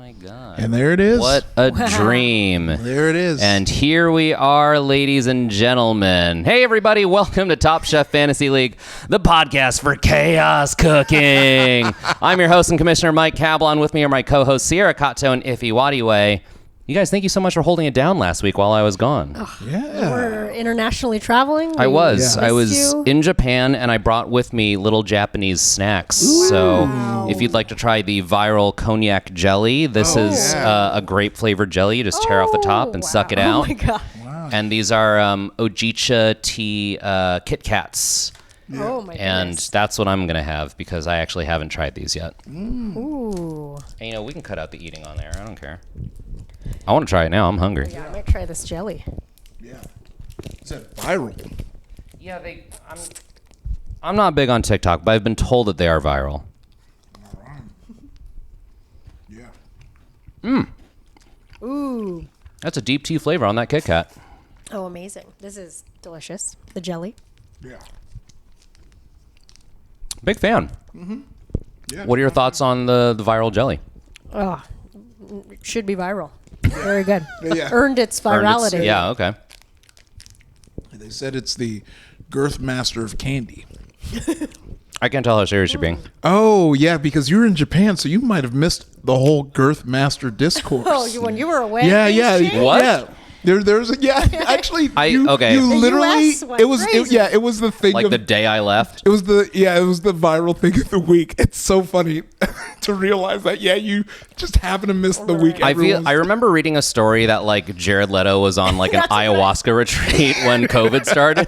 my God. And there it is. What a dream. There it is. And here we are, ladies and gentlemen. Hey, everybody. Welcome to Top Chef Fantasy League, the podcast for chaos cooking. I'm your host and commissioner, Mike Cablon. With me are my co-hosts, Sierra Kato and Iffy Wadiwe. You guys, thank you so much for holding it down last week while I was gone. Yeah. We're internationally traveling. I was. Yeah. I was in Japan, and I brought with me little Japanese snacks. Wow. So if you'd like to try the viral cognac jelly, this is a grape-flavored jelly. You just tear off the top and suck it out. Oh, my God. Wow. And these are Ojicha tea Kit Kats. Yeah. Oh, my And goodness. that's what I'm going to have because I actually haven't tried these yet. Ooh. And, we can cut out the eating on there. I don't care. I want to try it now. I'm hungry. Yeah, I might try this jelly. Yeah. Is that viral? Yeah, I'm not big on TikTok, but I've been told that they are viral. All right. Yeah. Ooh. That's a deep tea flavor on that Kit Kat. Oh, amazing. This is delicious. The jelly. Yeah. Big fan. Yeah. What are your thoughts on the viral jelly? Oh, it should be viral. Very good. Yeah. Earned its virality. Yeah, okay. They said it's the girth master of candy. I can't tell how serious you're being. Oh, yeah, because you're in Japan, so you might have missed the whole girth master discourse. Oh, when you were away. Yeah, things yeah. changed? What? Yeah. There's actually okay. you The literally US went it was crazy. it was the thing Like of, the day I left. it was the viral thing of the week. It's so funny to realize that you just happen to miss the week. I remember reading a story that like Jared Leto was on like an That's right. ayahuasca retreat when COVID started.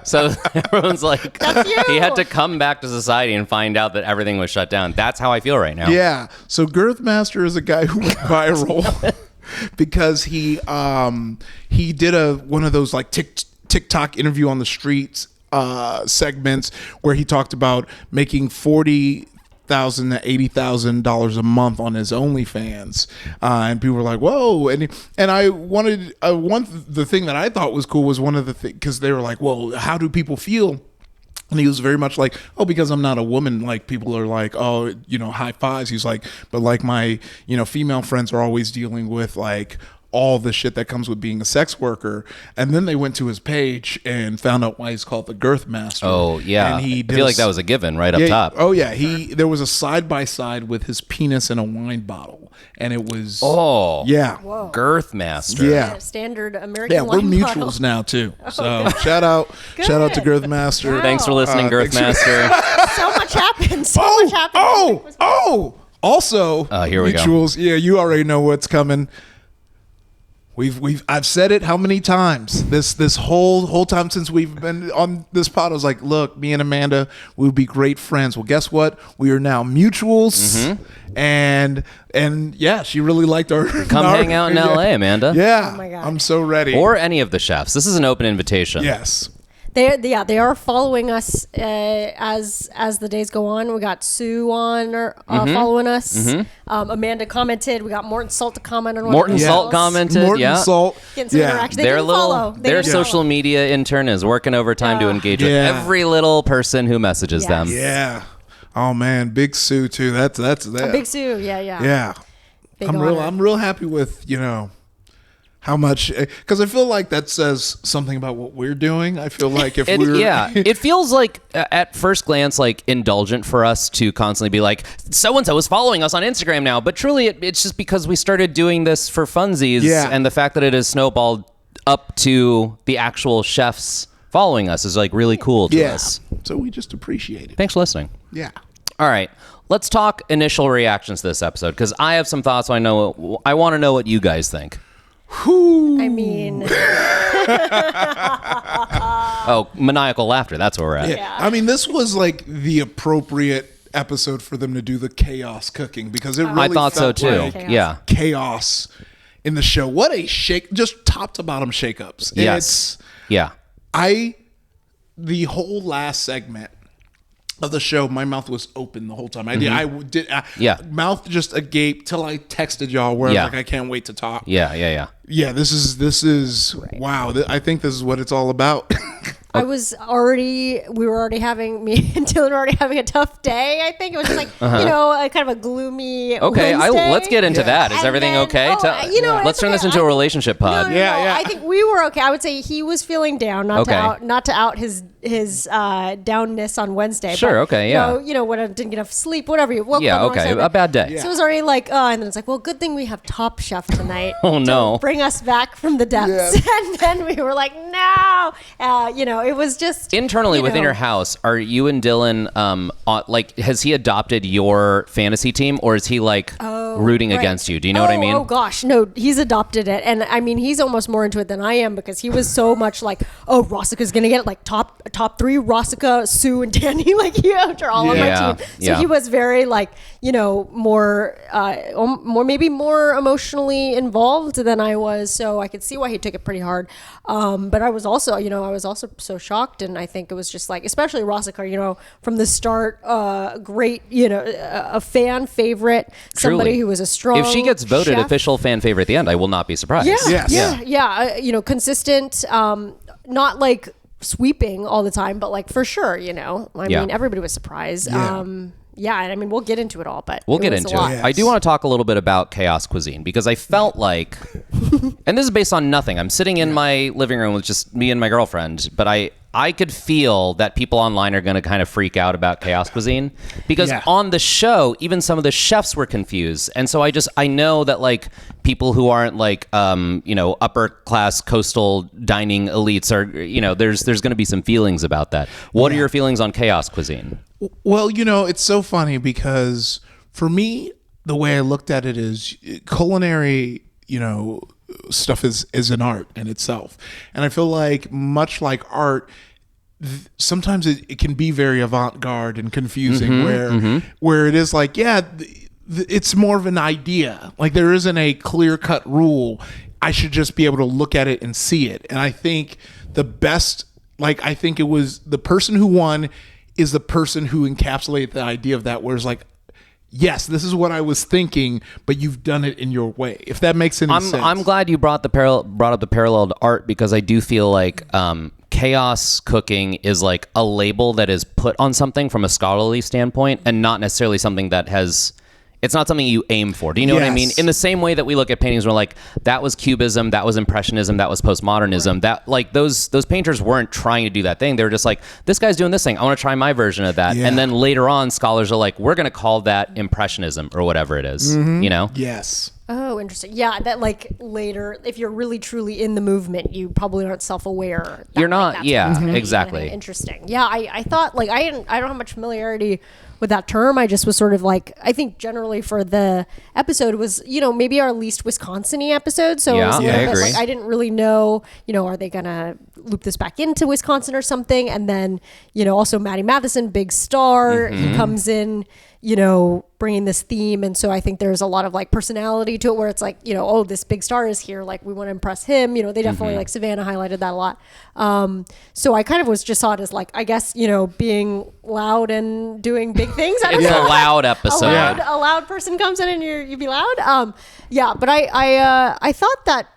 So everyone's like, That's you. he had to come back to society and find out that everything was shut down. That's how I feel right now. Yeah. So Girth Master is a guy who went viral because he did one of those like TikTok interview on the streets segments where he talked about making $40,000 to $80,000 a month on his OnlyFans, and people were like, "Whoa!" And I wanted the thing that I thought was cool was one of the things because they were like, "Well, how do people feel?" And he was very much like, oh, because I'm not a woman, like people are like, oh, high fives. He's like, but like my, female friends are always dealing with like all the shit that comes with being a sex worker. And then they went to his page and found out why he's called the Girth Master. Oh, yeah. And he I feel like that was a given right up top. Oh, yeah. There was a side-by-side with his penis in a wine bottle. And it was... Oh. Yeah. Whoa. Girth Master. Yeah. Standard American Yeah, we're wine mutuals bottle. now, too. So shout out to Girth Master. Wow. Thanks for listening, Girth Master. So much happened. So much happened. Also, Here we go. mutuals. Yeah, you already know what's coming. I've said it how many times this whole time since we've been on this pod. I was like, look, me and Amanda, we would be great friends. Well, guess what? We are now mutuals, and yeah, she really liked our. Come hang out in LA, Amanda. Yeah, Oh my God. I'm so ready. Or any of the chefs. This is an open invitation. yes, They are following us as the days go on. We got Sue on following us. Amanda commented. We got Morton Salt to comment on one Morton of the Salt else. commented. Morton yeah. Salt. Getting some interaction. They Their didn't little follow. They their didn't social follow. media intern is working overtime to engage with Yeah. every little person who messages Yes. them. Yeah. Oh man, Big Sue too. That's that. Big Sue. Yeah. Yeah. Big I'm honor. real happy with how much, because I feel like that says something about what we're doing. I feel like if we're it feels like at first glance like indulgent for us to constantly be like so and so is following us on Instagram now, but truly it's just because we started doing this for funsies, and the fact that it has snowballed up to the actual chefs following us is like really cool to us. So we just appreciate it. Thanks for listening. Yeah. All right, let's talk initial reactions to this episode because I have some thoughts. I want to know what you guys think. I mean, Oh, maniacal laughter. That's where we're at. Yeah. I mean, this was like the appropriate episode for them to do the chaos cooking because it really I thought so felt too. like Chaos. Yeah. chaos in the show. What a shake! Just top to bottom shakeups. Yes. Yeah. The whole last segment of the show, my mouth was open the whole time. Yeah. Mouth just agape till I texted y'all where I Yeah. was like, I can't wait to talk. Yeah. Yeah, this is wow. I think this is what it's all about. we were already having, me and Dylan were already having a tough day. I think it was just like, a kind of a gloomy Okay, Wednesday. let's get into that. Is And everything then- okay? Let's turn this into a relationship pod. No, I think we were okay. I would say he was feeling down, not to out his downness on Wednesday. Sure, but, okay, yeah. When I didn't get enough sleep, whatever. You woke Yeah, up okay, a bad day. So it was already like, and then it's like, well, good thing we have Top Chef tonight. Oh, no. To bring us back from the depths. And then we were like, no. It was just internally within your house. Are you and Dylan has he adopted your fantasy team, or is he rooting against you? Do you know what I mean? Oh gosh, no, he's adopted it, and I mean he's almost more into it than I am because he was so much like, oh, Rossica's gonna get it, like top three, Rossica, Sue, and Danny, are all on my team. So he was very more maybe more emotionally involved than I was. So I could see why he took it pretty hard. But I was also so shocked, and I think it was just like, especially Rossica, from the start, great, a fan favorite, somebody Truly. who was a strong. If she gets voted chef. official fan favorite at the end, I will not be surprised. Yeah. Consistent, not like sweeping all the time, but like for sure, I mean, everybody was surprised. And I mean, we'll get into it all, but we'll get into it. Yes. I do want to talk a little bit about Chaos Cuisine because I felt like, and this is based on nothing. I'm sitting in my living room with just me and my girlfriend, but I could feel that people online are going to kind of freak out about Chaos Cuisine because on the show, even some of the chefs were confused. And so I know that people who aren't upper class coastal dining elites are, there's going to be some feelings about that. What are your feelings on Chaos Cuisine? Well, it's so funny because for me, the way I looked at it is culinary, stuff is an art in itself. And I feel like much like art, sometimes it can be very avant-garde and confusing where it is like, it's more of an idea. Like there isn't a clear-cut rule. I should just be able to look at it and see it. And I think the best, I think it was the person who won is the person who encapsulated the idea of that, where it's like, yes, this is what I was thinking, but you've done it in your way. If that makes any sense. I'm glad you brought up the parallel to art because I do feel like chaos cooking is like a label that is put on something from a scholarly standpoint and not necessarily something that has. It's not something you aim for. Do you know what I mean? In the same way that we look at paintings, we're like, that was Cubism, that was Impressionism, that was Postmodernism. That those painters weren't trying to do that thing. They were just like, this guy's doing this thing. I want to try my version of that. Yeah. And then later on, scholars are like, we're going to call that Impressionism or whatever it is. Yes. Oh, interesting. Yeah, that later, if you're really truly in the movement, you probably aren't self-aware. You're not. Exactly. Interesting. Yeah, I thought I don't have much familiarity with that term. I just was sort of like, I think generally for the episode was, maybe our least Wisconsin-y episode. So it was a little bit I didn't really know, are they going to loop this back into Wisconsin or something? And then, also Maddie Matheson, big star, he comes in, bringing this theme. And so I think there's a lot of personality to it where it's like, oh, this big star is here. Like we want to impress him. They definitely Savannah highlighted that a lot. So I kind of saw it as I guess, being loud and doing big things. It's a loud episode. A loud person comes in and you be loud. But I thought that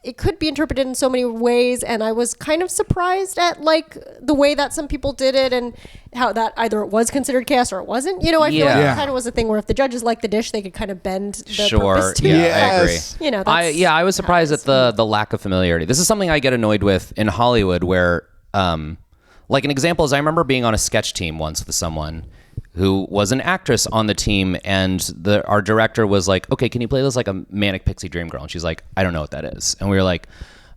it could be interpreted in so many ways, and I was kind of surprised at the way that some people did it and how that either it was considered chaos or it wasn't. I feel like it kind of was a thing where if the judges liked the dish, they could kind of bend the purpose to it. I agree. I was surprised at the lack of familiarity. This is something I get annoyed with in Hollywood where an example is I remember being on a sketch team once with someone who was an actress on the team, and our director was like, okay, can you play this like a manic pixie dream girl? And she's like, I don't know what that is. And we were like,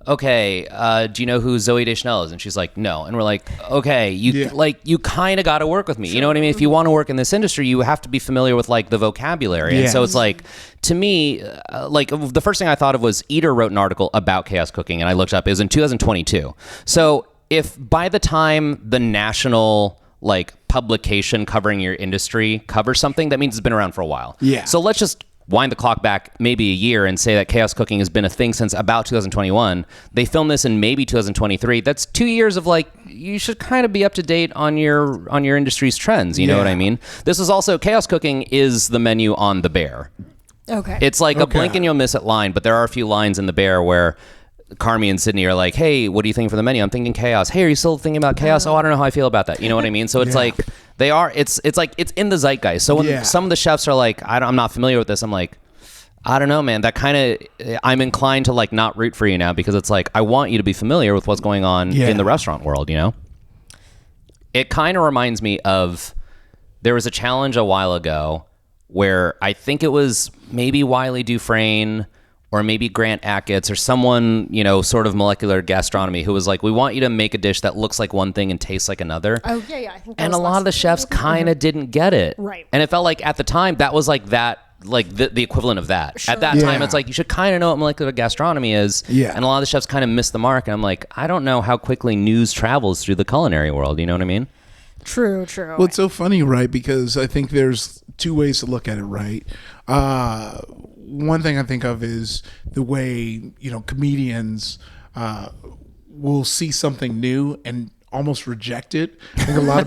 okay, do you know who Zooey Deschanel is? And she's like, no. And we're like, okay, you kind of got to work with me. Sure. You know what I mean? If you want to work in this industry, you have to be familiar with the vocabulary. And so it's to me, the first thing I thought of was Eater wrote an article about chaos cooking, and I looked up, it was in 2022. So if by the time the national publication covering your industry covers something, that means it's been around for a while. Yeah. So let's just wind the clock back maybe a year and say that chaos cooking has been a thing since about 2021. They filmed this in maybe 2023. That's 2 years of you should kind of be up to date on your industry's trends. You know what I mean? This is also, chaos cooking is the menu on The Bear. Okay. It's a blink and you'll miss it line, but there are a few lines in The Bear where Carmi and Sydney are like, hey, what do you think for the menu? I'm thinking chaos. Hey, are you still thinking about chaos? Oh, I don't know how I feel about that. You know what I mean? So it's like they are. It's like it's in the zeitgeist. So when some of the chefs are like, I'm not familiar with this. I'm like, I don't know, man. That kind of, I'm inclined to like not root for you now because it's like I want you to be familiar with what's going on in the restaurant world. You know, it kind of reminds me of there was a challenge a while ago where I think it was maybe Wiley Dufresne or maybe Grant Achatz or someone, you know, sort of molecular gastronomy who was like, we want you to make a dish that looks like one thing and tastes like another. Oh, yeah. I think that and was a lot of the chefs kind of didn't get it. Right. And it felt like at the time that was like that, like the equivalent of that. Sure. At that time, it's like, you should kind of know what molecular gastronomy is. Yeah. And a lot of the chefs kind of missed the mark. And I'm like, I don't know how quickly news travels through the culinary world. You know what I mean? True. Well, it's so funny, right? Because I think there's two ways to look at it, right? One thing I think of is the way, you know, comedians will see something new and almost reject it. I think a lot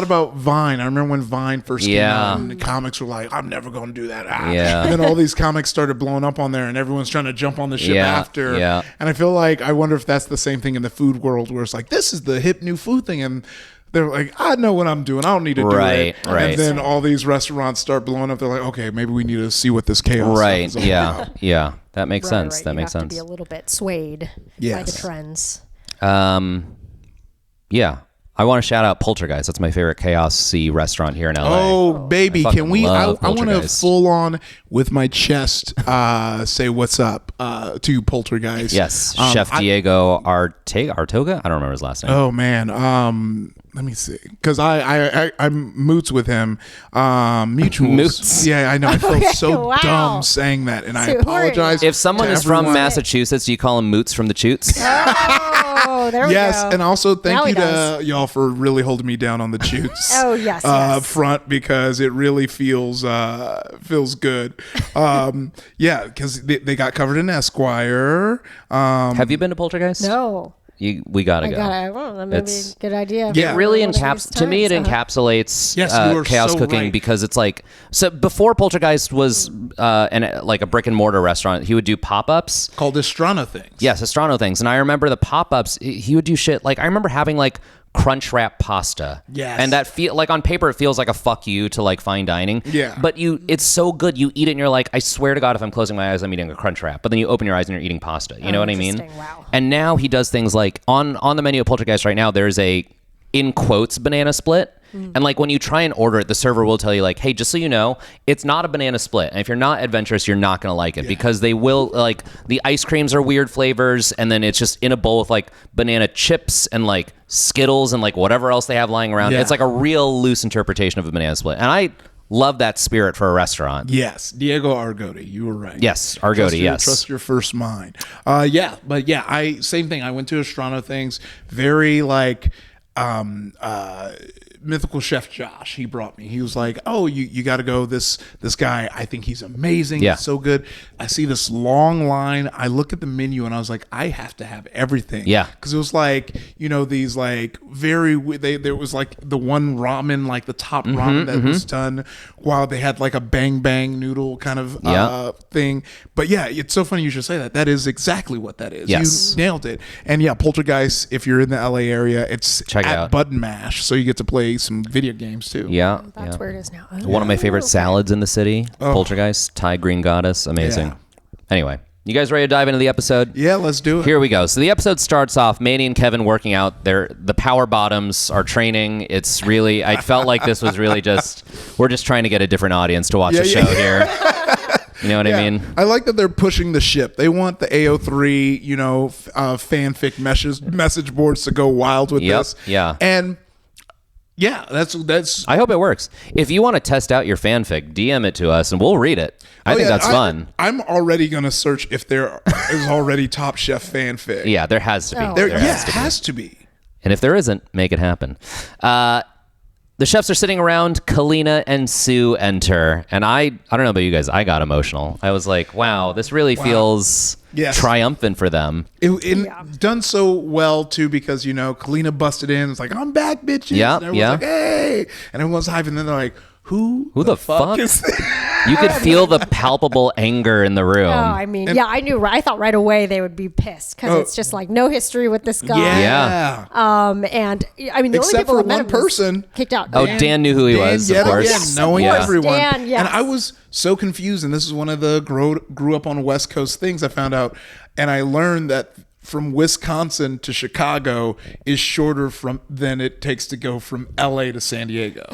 about Vine. I remember when Vine first came out and the comics were like, I'm never going to do that. Yeah. And then all these comics started blowing up on there and everyone's trying to jump on the ship after. Yeah. And I feel like, I wonder if that's the same thing in the food world where it's like, this is the hip new food thing. And they're like, I know what I'm doing. I don't need to do it. Right. And then all these restaurants start blowing up. They're like, okay, maybe we need to see what this chaos is. Right. Yeah. Yeah. That makes sense. Right. That You makes have sense. to be a little bit swayed by the trends. Yeah. I want to shout out Poltergeist. That's my favorite chaos-y restaurant here in LA. Oh, baby. Can we? I want to full on with my chest say what's up to Poltergeist. Yes. Chef Diego Artoga? I don't remember his last name. Oh, man. Let me see. Because I'm moots with him. Mutuals. Moots. Yeah, I know. I felt so dumb saying that. And I apologize. If someone is from Massachusetts, do you call them moots from the Choots? Oh, there we go. Yes, and also thank you to y'all for really holding me down on the Choots. Oh, yes. Front, because it really feels good. Yeah, because they got covered in Esquire. Have you been to Poltergeist? No. We gotta go. That may be a good idea. Yeah, it really encapsulates chaos cooking right. Because it's like, so before Poltergeist was like a brick and mortar restaurant, he would do pop-ups called Estrano Things. Yes, Estrano Things, and I remember the pop-ups. He would do shit like, I remember having like crunch wrap pasta. Yes. And that feel like on paper it feels like a fuck you to like fine dining. Yeah. But it's so good. You eat it and you're like, I swear to God, if I'm closing my eyes, I'm eating a crunch wrap. But then you open your eyes and you're eating pasta. You know what I mean? Wow. And now he does things like on the menu of Poltergeist right now, there's a, in quotes, banana split. And like when you try and order it, the server will tell you like, hey, just so you know, it's not a banana split. And if you're not adventurous, you're not going to like it because they will like the ice creams are weird flavors. And then it's just in a bowl with like banana chips and like Skittles and like whatever else they have lying around. Yeah. It's like a real loose interpretation of a banana split. And I love that spirit for a restaurant. Yes. Diego Argoti. You were right. Yes. Argoti. Yes. Trust your first mind. Yeah. But yeah, same thing. I went to Estrano Things, very like, Mythical Chef Josh, he brought me. He was like, oh, you got to go. This guy, I think he's amazing. Yeah. He's so good. I see this long line. I look at the menu and I was like, I have to have everything. Yeah. Because it was like, you know, these like there was like the one ramen, like the top ramen that was done while they had like a bang bang noodle kind of thing. But yeah, it's so funny you should say that. That is exactly what that is. Yes. You nailed it. And yeah, Poltergeist, if you're in the LA area, it's at Button Mash. So you get to play some video games too. Yeah. That's where it is now. One of my favorite salads in the city, Poltergeist, Thai green goddess, amazing. Yeah. Anyway, you guys ready to dive into the episode? Yeah, let's do it. Here we go. So the episode starts off, Manny and Kevin working out. The power bottoms are training. It's really, I felt like this was really just, we're just trying to get a different audience to watch the show here. You know what I mean? I like that they're pushing the ship. They want the AO3, you know, fanfic message boards to go wild with this. Yeah. And yeah, that's. I hope it works. If you want to test out your fanfic, DM it to us and we'll read it. I think that's fun. I'm already going to search if there is already Top Chef fanfic. Yeah, there has to be. Oh. There has to be. And if there isn't, make it happen. The chefs are sitting around. Kalina and Sue enter. And I don't know about you guys, I got emotional. I was like, wow, this really feels triumphant for them. Done so well, too, because, you know, Kalina busted in. It's like, I'm back, bitches. Yeah, and everyone's like, hey. And everyone's hyping. And then they're like, who the fuck is this? You could feel the palpable anger in the room. Oh, I mean, I knew. I thought right away they would be pissed because it's just like no history with this guy. Yeah. And I mean, the except only people for that met one him person kicked out. Oh, Dan knew who he was, of course. Again, knowing everyone. Dan, yes. And I was so confused. And this is one of the grew up on West Coast things I found out. And I learned that from Wisconsin to Chicago is shorter than it takes to go from LA to San Diego.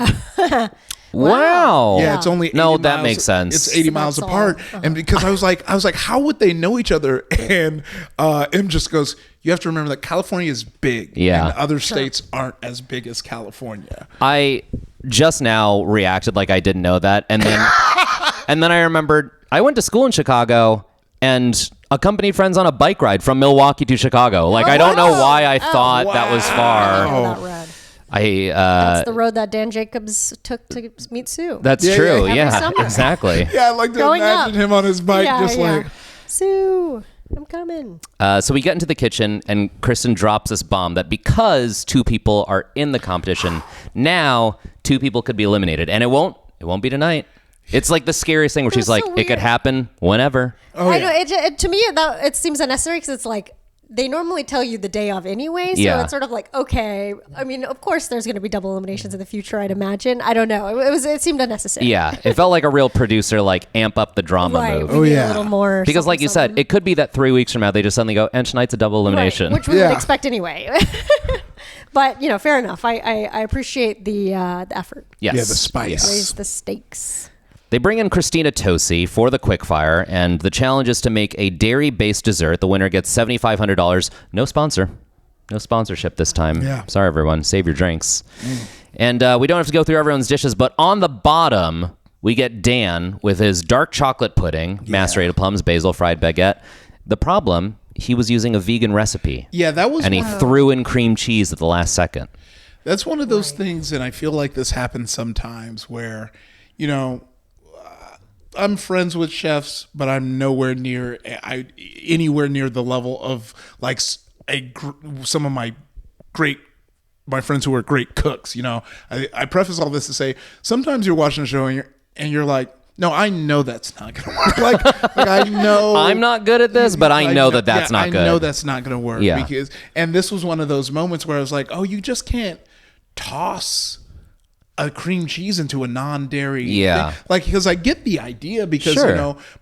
Wow. Yeah, it's only 80 that miles, makes sense. It's 80 miles apart. And because I was like, how would they know each other? And M just goes, you have to remember that California is big. Yeah. And other states aren't as big as California. I just now reacted like I didn't know that. And then and then I remembered I went to school in Chicago and accompanied friends on a bike ride from Milwaukee to Chicago. Like, I don't know why I thought that was far. That's the road that Dan Jacobs took to meet Sue. That's true. Every Yeah, summer. exactly. Yeah, I like to imagine him on his bike like... Sue, I'm coming. So we get into the kitchen and Kristen drops this bomb that because two people are in the competition, now two people could be eliminated. And it won't be tonight. It's like the scariest thing where she's like, it could happen whenever. Oh, I know. To me, it seems unnecessary because it's like they normally tell you the day of anyway. So it's sort of like, okay. I mean, of course, there's going to be double eliminations in the future, I'd imagine. I don't know. It seemed unnecessary. Yeah. It felt like a real producer, like amp up the drama move. Oh, yeah. A little more. Because like you said, it could be that 3 weeks from now, they just suddenly go, and tonight's a double elimination. Right, which we would expect anyway. But, fair enough. I appreciate the effort. Yes. Yeah, the spice. Yes. Raise the stakes. They bring in Christina Tosi for the quickfire, and the challenge is to make a dairy-based dessert. The winner gets $7,500. No sponsor. No sponsorship this time. Yeah. Sorry, everyone. Save your drinks. And we don't have to go through everyone's dishes, but on the bottom, we get Dan with his dark chocolate pudding, macerated plums, basil, fried baguette. The problem, he was using a vegan recipe. Yeah, that was... And he threw in cream cheese at the last second. That's one of those things, and I feel like this happens sometimes where, I'm friends with chefs, but I'm nowhere near anywhere near the level of like some of my friends who are great cooks. I preface all this to say sometimes you're watching a show and you're like, no, I know that's not gonna work. Like I know I'm not good at this, but I know that's not good. I know that's not gonna work. Yeah. And this was one of those moments where I was like, oh, you just can't toss a cream cheese into a non-dairy thing. Like, because I get the idea because,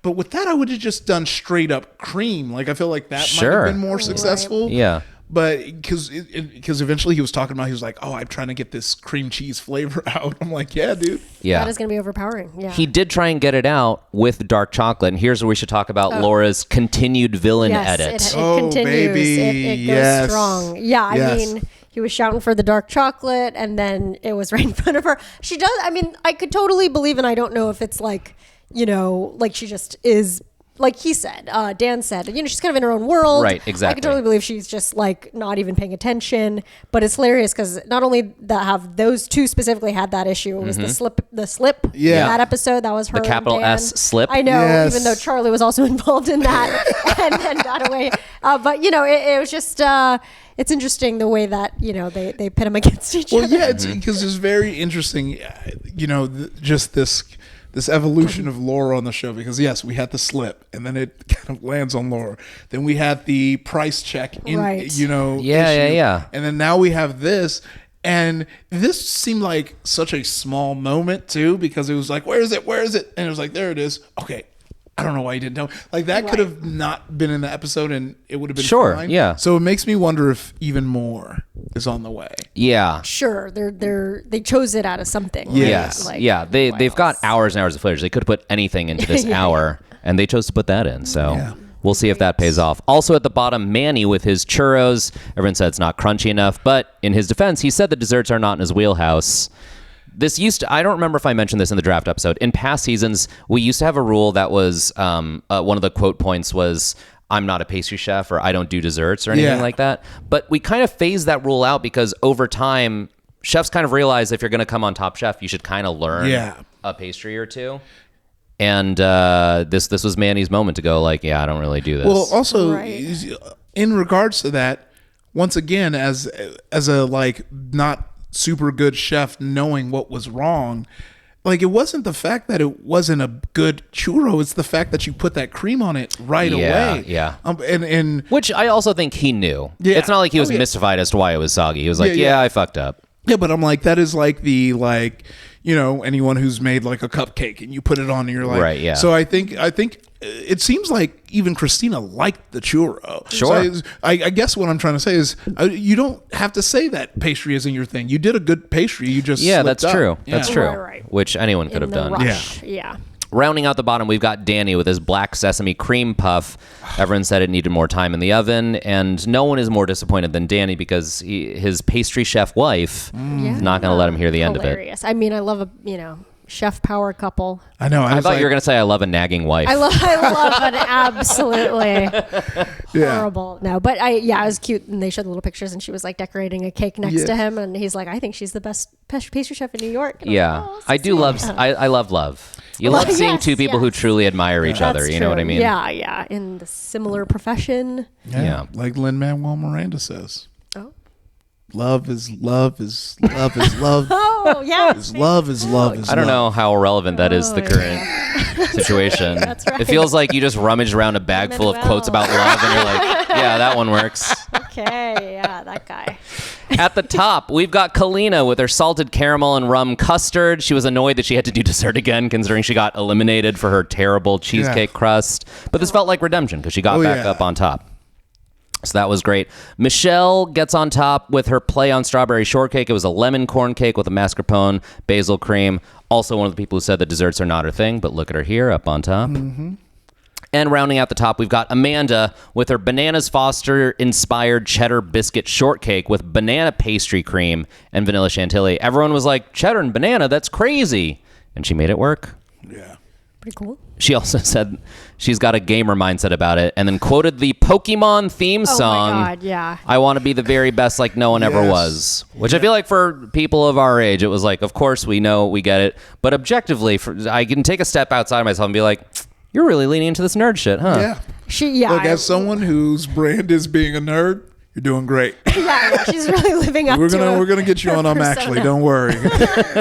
but with that, I would have just done straight up cream. Like, I feel like that might have been more successful. Yeah. But because eventually he was like, oh, I'm trying to get this cream cheese flavor out. I'm like, yeah, dude. Yeah. That is going to be overpowering. Yeah. He did try and get it out with dark chocolate. And here's where we should talk about Laura's continued villain edit. It continues. Baby. It goes strong. Yeah. I mean, he was shouting for the dark chocolate and then it was right in front of her. She does. I mean, I could totally believe, and I don't know if it's like, like she just is, like he said, Dan said, she's kind of in her own world. Right, exactly. I could totally believe she's just like not even paying attention. But it's hilarious because not only that have those two specifically had that issue, it was the slip in that episode. That was her. The capital S slip. I know, even though Charlie was also involved in that and then got away. But it was just it's interesting the way that they pit them against each other. Well, yeah, it's because it's very interesting. Just this evolution of Laura on the show, because yes, we had the slip and then it kind of lands on Laura. Then we had the price check issue. And then now we have this, and this seemed like such a small moment too, because it was like, where is it? And it was like, there it is. Okay. I don't know why you didn't know. Like that could have not been in the episode and it would have been fine. Yeah. So it makes me wonder if even more is on the way. Yeah. Sure. They chose it out of something. Right? Yes. They've got hours and hours of footage. They could put anything into this hour and they chose to put that in. So we'll see if that pays off. Also at the bottom, Manny with his churros. Everyone said it's not crunchy enough, but in his defense, he said the desserts are not in his wheelhouse. I don't remember if I mentioned this in the draft episode. In past seasons, we used to have a rule that was one of the quote points was, I'm not a pastry chef or I don't do desserts or anything like that. But we kind of phased that rule out because over time, chefs kind of realize if you're going to come on Top Chef, you should kind of learn a pastry or two. And this was Manny's moment to go like, I don't really do this. Well, also, in regards to that, once again, as a like not super good chef knowing what was wrong, like, it wasn't the fact that it wasn't a good churro. It's the fact that you put that cream on it right away. Yeah. And which I also think he knew. Yeah. It's not like he was mystified as to why it was soggy. He was like, I fucked up. Yeah, but I'm like, that is like the, like, you know, anyone who's made like a cupcake and you put it on and you're like, right, yeah. So I think it seems like even Christina liked the churro. Sure. So I guess what I'm trying to say is you don't have to say that pastry isn't your thing. You did a good pastry. You just that's slipped true. up. That's true. Right. Which anyone could have done. Rush. Yeah. Rounding out the bottom, we've got Danny with his black sesame cream puff. Everyone said it needed more time in the oven, and no one is more disappointed than Danny because his pastry chef wife is not going to let him hear the end of it. I mean, I love a chef power couple. I know. I thought you were going to say I love a nagging wife. I love an absolutely horrible. No, but it was cute, and they showed the little pictures, and she was like decorating a cake next to him, and he's like, I think she's the best pastry chef in New York. And I do love. I love love. You love seeing two people who truly admire each other. You know what I mean? Yeah, in the similar profession. Yeah. Like Lin-Manuel Miranda says. Oh. Love is love is love is love. Oh, yeah. Love is love is I don't know how relevant that is to the current situation. That's right. It feels like you just rummaged around a bag full of quotes about love and you're like, yeah, that one works. Okay, yeah, that guy. At the top, we've got Kalina with her salted caramel and rum custard. She was annoyed that she had to do dessert again, considering she got eliminated for her terrible cheesecake crust. But this felt like redemption because she got back up on top. So that was great. Michelle gets on top with her play on strawberry shortcake. It was a lemon corn cake with a mascarpone, basil cream. Also one of the people who said that desserts are not her thing, but look at her here up on top. Mm-hmm. And rounding out the top, we've got Amanda with her Bananas Foster-inspired cheddar biscuit shortcake with banana pastry cream and vanilla chantilly. Everyone was like, cheddar and banana, that's crazy. And she made it work. Yeah. Pretty cool. She also said she's got a gamer mindset about it and then quoted the Pokemon theme song. Oh my God, yeah. I want to be the very best like no one ever was. Which I feel like for people of our age, it was like, of course we know, we get it. But objectively, I can take a step outside of myself and be like, you're really leaning into this nerd shit, huh? Yeah. Look, as someone whose brand is being a nerd, you're doing great. Yeah, she's really living up to it. We're gonna get you on Actually, don't worry.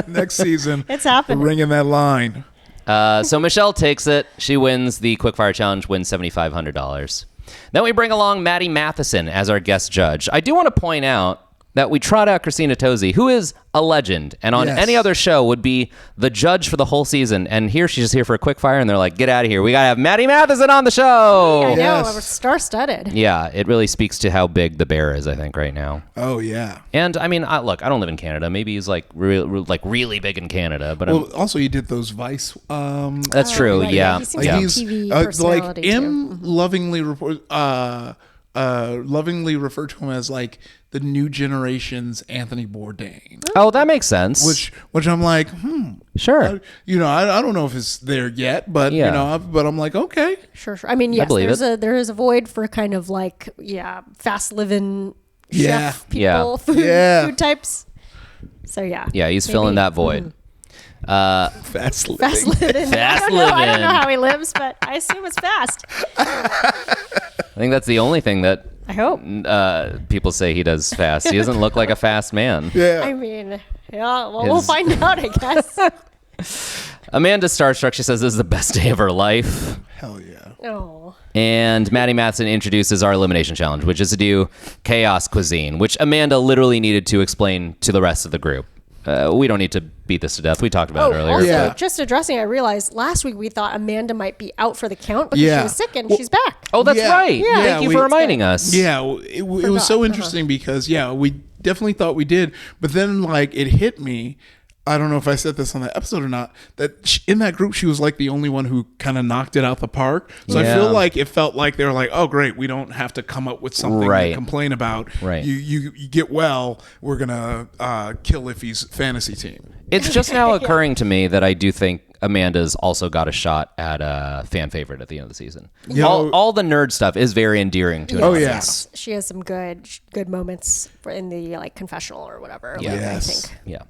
Next season, it's happening. We're ringing that line. So Michelle takes it. She wins the Quickfire Challenge, wins $7,500. Then we bring along Maddie Matheson as our guest judge. I do want to point out that we trot out Christina Tozzi, who is a legend, and on any other show would be the judge for the whole season. And here she's just here for a quick fire, and they're like, get out of here. We got to have Maddie Matheson on the show. I know, we're star-studded. Yeah, it really speaks to how big the bear is, I think, right now. Oh, yeah. And, I mean, look, I don't live in Canada. Maybe he's, like, really big in Canada. But also, he did those Vice. That's true, right, yeah. He seems like TV personality, like, M lovingly lovingly referred to him as, like, the new generation's Anthony Bourdain. Oh, that makes sense. Which I'm like, sure. I don't know if it's there yet, but but I'm like, okay, sure. I mean, yes, there is a void for kind of like fast living chef people, food types. So yeah, he's filling that void. Fast living. I don't know how he lives, but I assume it's fast. I think that's the only thing that I hope people say he does fast. He doesn't look like a fast man. Yeah. I mean, we'll find out, I guess. Amanda's starstruck. She says this is the best day of her life. Hell yeah. Oh. And Maddie Matheson introduces our elimination challenge, which is to do chaos cuisine, which Amanda literally needed to explain to the rest of the group. We don't need to beat this to death. We talked about it earlier. Also, just addressing, I realized last week we thought Amanda might be out for the count because she was sick and she's back. Oh, that's right. Yeah. Thank you for reminding us. Yeah, it was so interesting because, we definitely thought we did. But then, like, it hit me. I don't know if I said this on the episode or not, that in that group, she was like the only one who kind of knocked it out the park. So I feel like it felt like they were like, oh, great, we don't have to come up with something to complain about. Right. You get well, we're going to kill Iffy's fantasy team. It's just now occurring to me that I do think Amanda's also got a shot at a fan favorite at the end of the season. All the nerd stuff is very endearing to her. Yes. She has some good moments in the like confessional or whatever. I think. Yeah.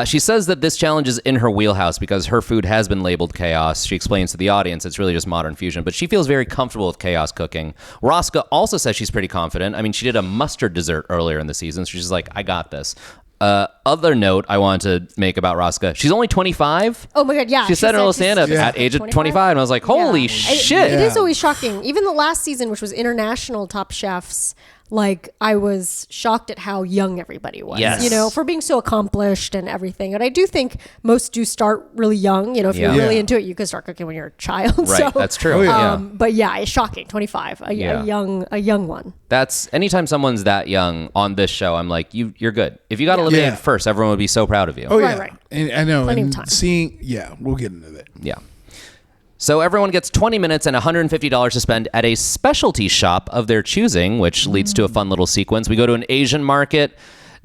She says that this challenge is in her wheelhouse because her food has been labeled chaos. She explains to the audience it's really just modern fusion, but she feels very comfortable with chaos cooking. Rosca also says she's pretty confident. I mean, she did a mustard dessert earlier in the season, so she's like, I got this. Other note I wanted to make about Rosca. She's only 25. Oh my God, yeah. She said in a little stand-up at age of 25. And I was like, holy shit. It is always shocking. Even the last season, which was International Top Chefs, like I was shocked at how young everybody was, for being so accomplished and everything. And I do think most do start really young. If you're really into it, you can start cooking when you're a child. Right, so, that's true. But yeah, it's shocking. 25, a young one. That's anytime someone's that young on this show, I'm like, you're good. If you got eliminated first, everyone would be so proud of you. Oh yeah, right. And I know. Plenty and of time. Seeing, we'll get into that. Yeah. So everyone gets 20 minutes and $150 to spend at a specialty shop of their choosing, which leads to a fun little sequence. We go to an Asian market.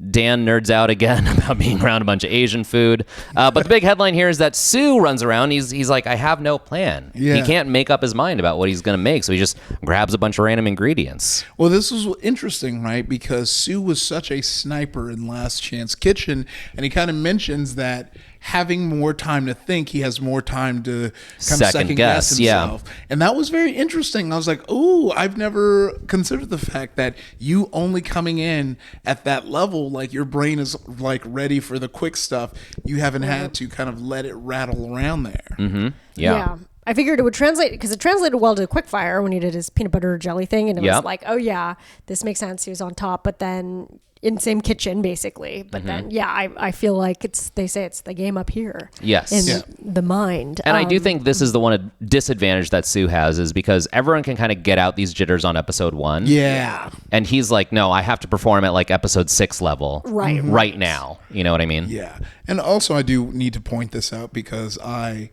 Dan nerds out again about being around a bunch of Asian food. But the big headline here is that Sue runs around. He's like, I have no plan. Yeah. He can't make up his mind about what he's going to make. So he just grabs a bunch of random ingredients. Well, this was interesting, right? Because Sue was such a sniper in Last Chance Kitchen. And he kind of mentions that having more time to think, he has more time to kind of second guess himself. Yeah. And that was very interesting. I was like, oh, I've never considered the fact that you only coming in at that level, like your brain is like ready for the quick stuff. You haven't had to kind of let it rattle around there. Mm-hmm. Yeah. I figured it would translate because it translated well to Quickfire when he did his peanut butter jelly thing. And it was like, oh yeah, this makes sense. He was on top, but then in same kitchen basically. But then, I feel like they say it's the game up here. Yes. In the mind. And I do think this is the one disadvantage that Sue has is because everyone can kind of get out these jitters on episode 1. Yeah. And he's like, no, I have to perform at like episode 6 level right now. You know what I mean? Yeah. And also I do need to point this out because I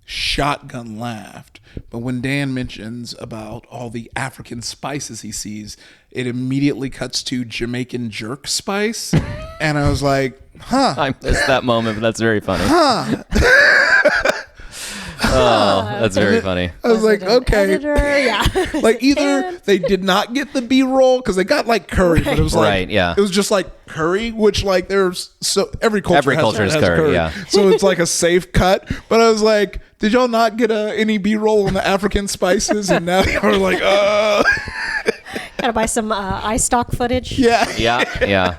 shotgun laughed, but when Dan mentions about all the African spices he sees, it immediately cuts to Jamaican jerk spice, and I was like, huh. I missed that moment, but that's very funny. Huh. Oh, that's very funny. I was like, okay. Editor? Like either they did not get the B-roll because they got like curry, but it was like it was just like curry, which like there's every culture has curry. Yeah. So it's like a safe cut. But I was like, did y'all not get any B-roll on the African spices? And now you're like, Gotta buy some iStock footage. Yeah.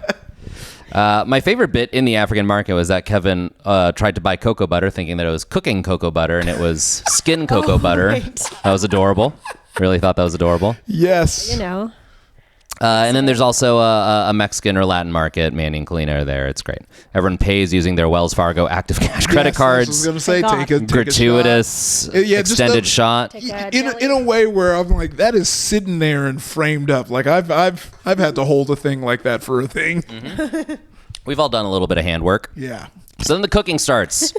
My favorite bit in the African market was that Kevin tried to buy cocoa butter thinking that it was cooking cocoa butter, and it was skin cocoa butter. Right. That was adorable. Really thought that was adorable. Yes. And then there's also a Mexican or Latin market, Manning Colina there. It's great. Everyone pays using their Wells Fargo Active Cash credit cards. I was going to say, take a gratuitous extended shot. In a way where I'm like, that is sitting there and framed up. Like I've had to hold a thing like that for a thing. Mm-hmm. We've all done a little bit of handwork. Yeah. So then the cooking starts.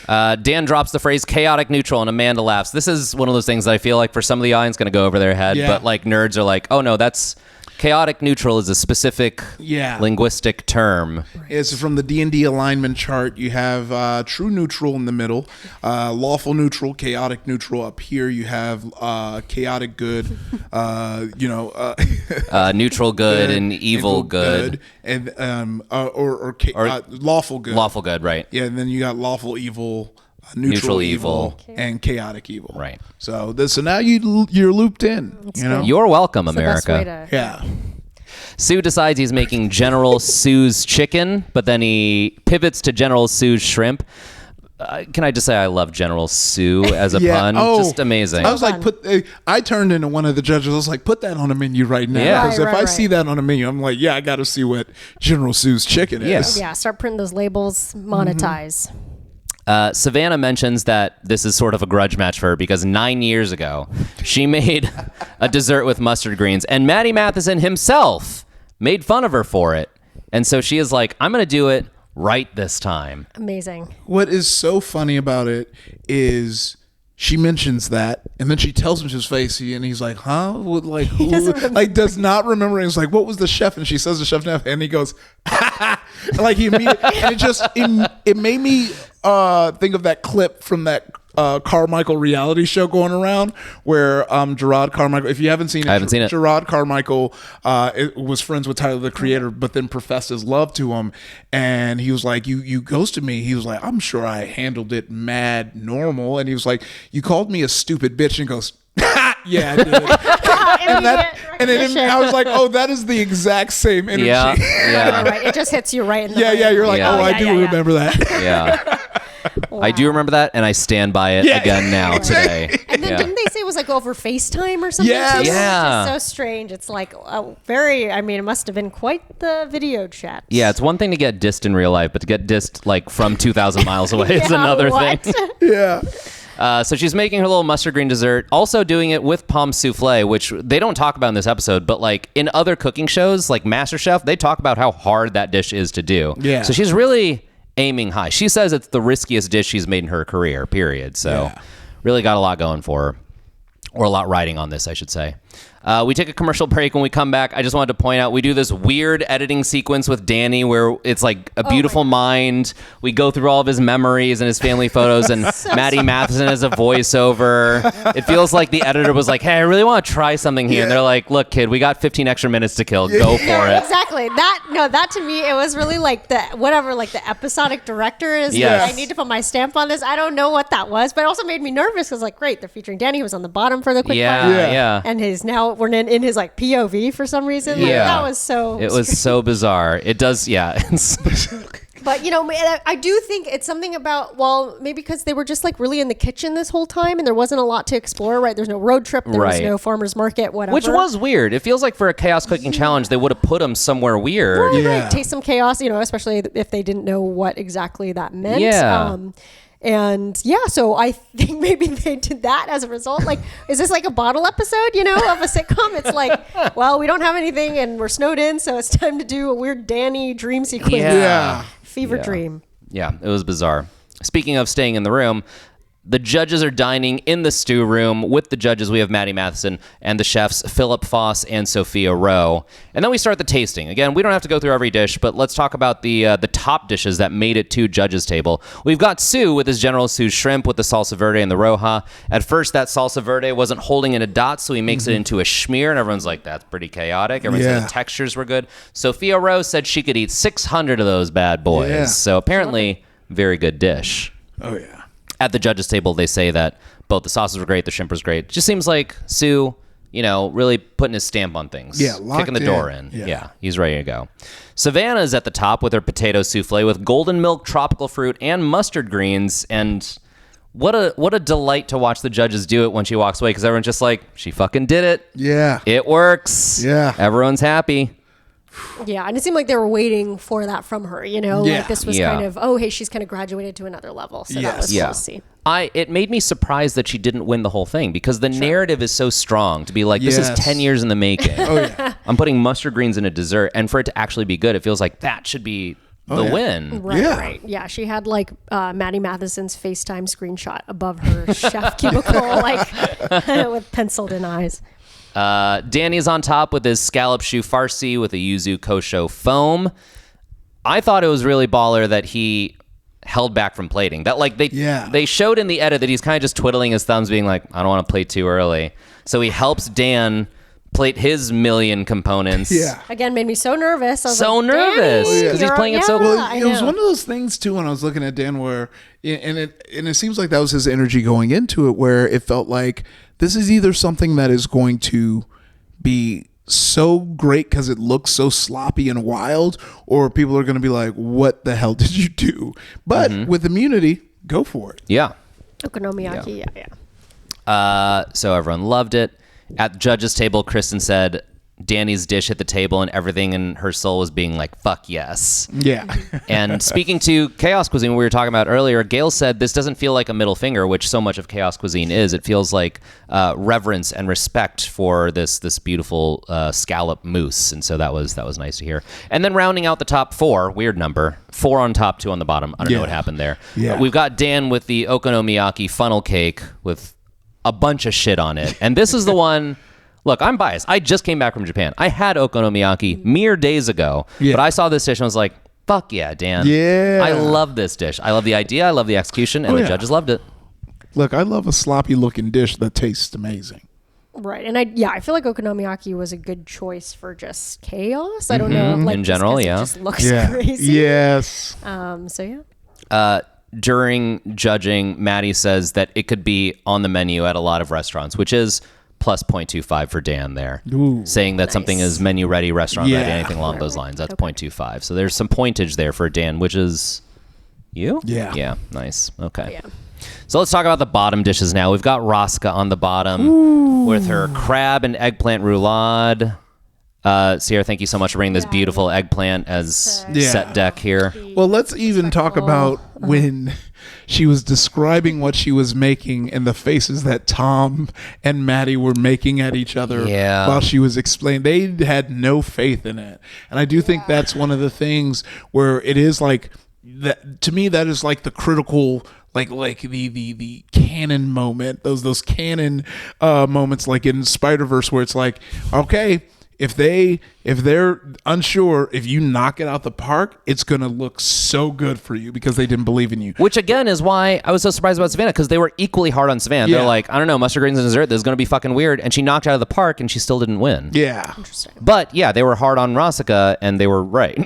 Dan drops the phrase chaotic neutral and Amanda laughs. This is one of those things that I feel like for some of the audience going to go over their head, but like nerds are like, oh no, that's chaotic neutral is a specific linguistic term. It's from the D&D alignment chart. You have true neutral in the middle, lawful neutral, chaotic neutral up here. You have chaotic good, neutral good and evil good. And or lawful good. Lawful good, right. Yeah, and then you got lawful evil, neutral evil, and chaotic evil. Right. So now you're looped in. You're welcome, America. Yeah. Sue decides he's making General Sue's chicken, but then he pivots to General Sue's shrimp. Can I just say I love General Sue as a pun? Just amazing. I was like, I turned into one of the judges. I was like, put that on a menu right now. Yeah. Because if I see that on a menu, I'm like, I got to see what General Sue's chicken is. Yeah, start printing those labels, monetize. Savannah mentions that this is sort of a grudge match for her because 9 years ago, she made a dessert with mustard greens, and Matty Matheson himself made fun of her for it. And so she is like, I'm going to do it right this time. Amazing. What is so funny about it is she mentions that, and then she tells him to his face, and he's like, huh? Like, who? Like, does not remember. And he's like, what was the chef? And she says the chef, and he goes, like, he immediately, and it made me think of that clip from that Carmichael reality show going around where Gerard Carmichael, if you haven't seen it, I haven't seen it. Gerard Carmichael was friends with Tyler the Creator, but then professed his love to him, and he was like, you ghosted me. He was like, I'm sure I handled it mad normal. And he was like, you called me a stupid bitch, and he goes, yeah, I did. I was like, oh, that is the exact same energy. Yeah. Right. It just hits you right in the brain. You're like, I do remember that. Yeah. Wow. I do remember that, and I stand by it again now today. And then didn't they say it was like over FaceTime or something? Yes. Yeah. It's so strange. It's like it must have been quite the video chat. Yeah, it's one thing to get dissed in real life, but to get dissed like from 2,000 miles away is another thing. Yeah. So she's making her little mustard green dessert, also doing it with pomme souffle, which they don't talk about in this episode, but like in other cooking shows like MasterChef, they talk about how hard that dish is to do. Yeah. So she's really aiming high. She says it's the riskiest dish she's made in her career, period. So really got a lot going for her, or a lot riding on this, I should say. We take a commercial break. When we come back, I just wanted to point out we do this weird editing sequence with Danny where it's like a beautiful mind. We go through all of his memories and his family photos, and Maddie Matheson is a voiceover. It feels like the editor was like, hey, I really want to try something here. And they're like, look, kid, we got 15 extra minutes to kill. Go for it. Exactly. That to me, it was really like the episodic director is. Yes. I need to put my stamp on this. I don't know what that was, but it also made me nervous because like, great, they're featuring Danny, who was on the bottom for the quick part. Yeah. And we're in his like POV for some reason. Like, that was so. It was so bizarre. It does, But I do think it's something about maybe because they were just like really in the kitchen this whole time, and there wasn't a lot to explore. Right? There's no road trip. There was no farmers market. Whatever. Which was weird. It feels like for a chaos cooking challenge, they would have put them somewhere weird. Right. Taste some chaos. Especially if they didn't know what exactly that meant. Yeah. So I think maybe they did that as a result. Like, is this like a bottle episode, of a sitcom? It's like, well, we don't have anything and we're snowed in, so it's time to do a weird Danny dream sequence. Yeah. Fever dream. Yeah, it was bizarre. Speaking of staying in the room, the judges are dining in the stew room. With the judges, we have Maddie Matheson and the chefs Philip Foss and Sophia Rowe. And then we start the tasting. Again, we don't have to go through every dish, but let's talk about the top dishes that made it to judges' table. We've got Sue with his General Tso's shrimp with the salsa verde and the roja. At first, that salsa verde wasn't holding in a dot, so he makes it into a schmear, and everyone's like, that's pretty chaotic. Everyone said the textures were good. Sophia Rowe said she could eat 600 of those bad boys. Yeah. So apparently, very good dish. Oh, yeah. At the judges' table, they say that both the sauces were great, the shrimp was great. It just seems like Sue, really putting his stamp on things. Yeah, kicking the door in. Yeah, he's ready to go. Savannah's at the top with her potato souffle with golden milk, tropical fruit, and mustard greens. And what a delight to watch the judges do it when she walks away, because everyone's just like, she fucking did it. Yeah. It works. Yeah. Everyone's happy. Yeah, and it seemed like they were waiting for that from her, Like this was kind of, hey, she's kind of graduated to another level. So that was cool to see. It made me surprised that she didn't win the whole thing, because the narrative is so strong to be like, this is 10 years in the making. I'm putting mustard greens in a dessert, and for it to actually be good, it feels like that should be the win. Right. Yeah, she had like Maddie Matheson's FaceTime screenshot above her chef cubicle, like with penciled in eyes. Danny's on top with his scallop choux farci with a yuzu kosho foam. I thought it was really baller that he held back from plating. That they showed in the edit that he's kind of just twiddling his thumbs, being like, I don't want to plate too early. So he helps Dan plate his million components. Yeah. Again, made me so nervous. I was nervous because he's playing it so well. It was one of those things too when I was looking at Dan where, and it seems like that was his energy going into it, where it felt like this is either something that is going to be so great because it looks so sloppy and wild, or people are going to be like, what the hell did you do? But with immunity, go for it. Yeah. Okonomiyaki, yeah. So everyone loved it. At the judges' table, Kristen said Danny's dish hit the table and everything in her soul was being like, fuck yes. Yeah. And speaking to Chaos Cuisine, we were talking about earlier, Gail said this doesn't feel like a middle finger, which so much of Chaos Cuisine is. It feels like reverence and respect for this beautiful scallop mousse. And so that was nice to hear. And then rounding out the top four, weird number, 4 on top, 2 on the bottom. I don't know what happened there. Yeah. We've got Dan with the okonomiyaki funnel cake with a bunch of shit on it. And this is the one... Look, I'm biased. I just came back from Japan. I had okonomiyaki mere days ago, but I saw this dish and was like, fuck yeah, Dan. Yeah. I love this dish. I love the idea. I love the execution, and the judges loved it. Look, I love a sloppy looking dish that tastes amazing. Right. And I feel like okonomiyaki was a good choice for just chaos. I don't know. Like, in general, it just looks crazy. Yes. So yeah. During judging, Maddie says that it could be on the menu at a lot of restaurants, which is plus 0.25 for Dan there. Ooh. Saying that something is menu ready, restaurant ready, Yeah. anything along those lines. That's 0.25. So there's some pointage there for Dan, which is you? Yeah. Yeah, nice. Okay. Yeah. So let's talk about the bottom dishes now. We've got Rosca on the bottom with her crab and eggplant roulade. Sierra, thank you so much for bringing this beautiful eggplant as set deck here. Well, let's even talk about when she was describing what she was making and the faces that Tom and Maddie were making at each other while she was explaining. They had no faith in it. And I do think that's one of the things where it is like that. To me, that is like the critical, like the canon moment, those canon moments, like in Spider-Verse, where it's like, okay, if they're unsure, if you knock it out the park, it's gonna look so good for you because they didn't believe in you. Which again is why I was so surprised about Savannah, because they were equally hard on Savannah. Yeah. They're like, I don't know, mustard greens and dessert, this is gonna be fucking weird, and she knocked out of the park and she still didn't win. Yeah. Interesting. But yeah, they were hard on Rosica and they were right.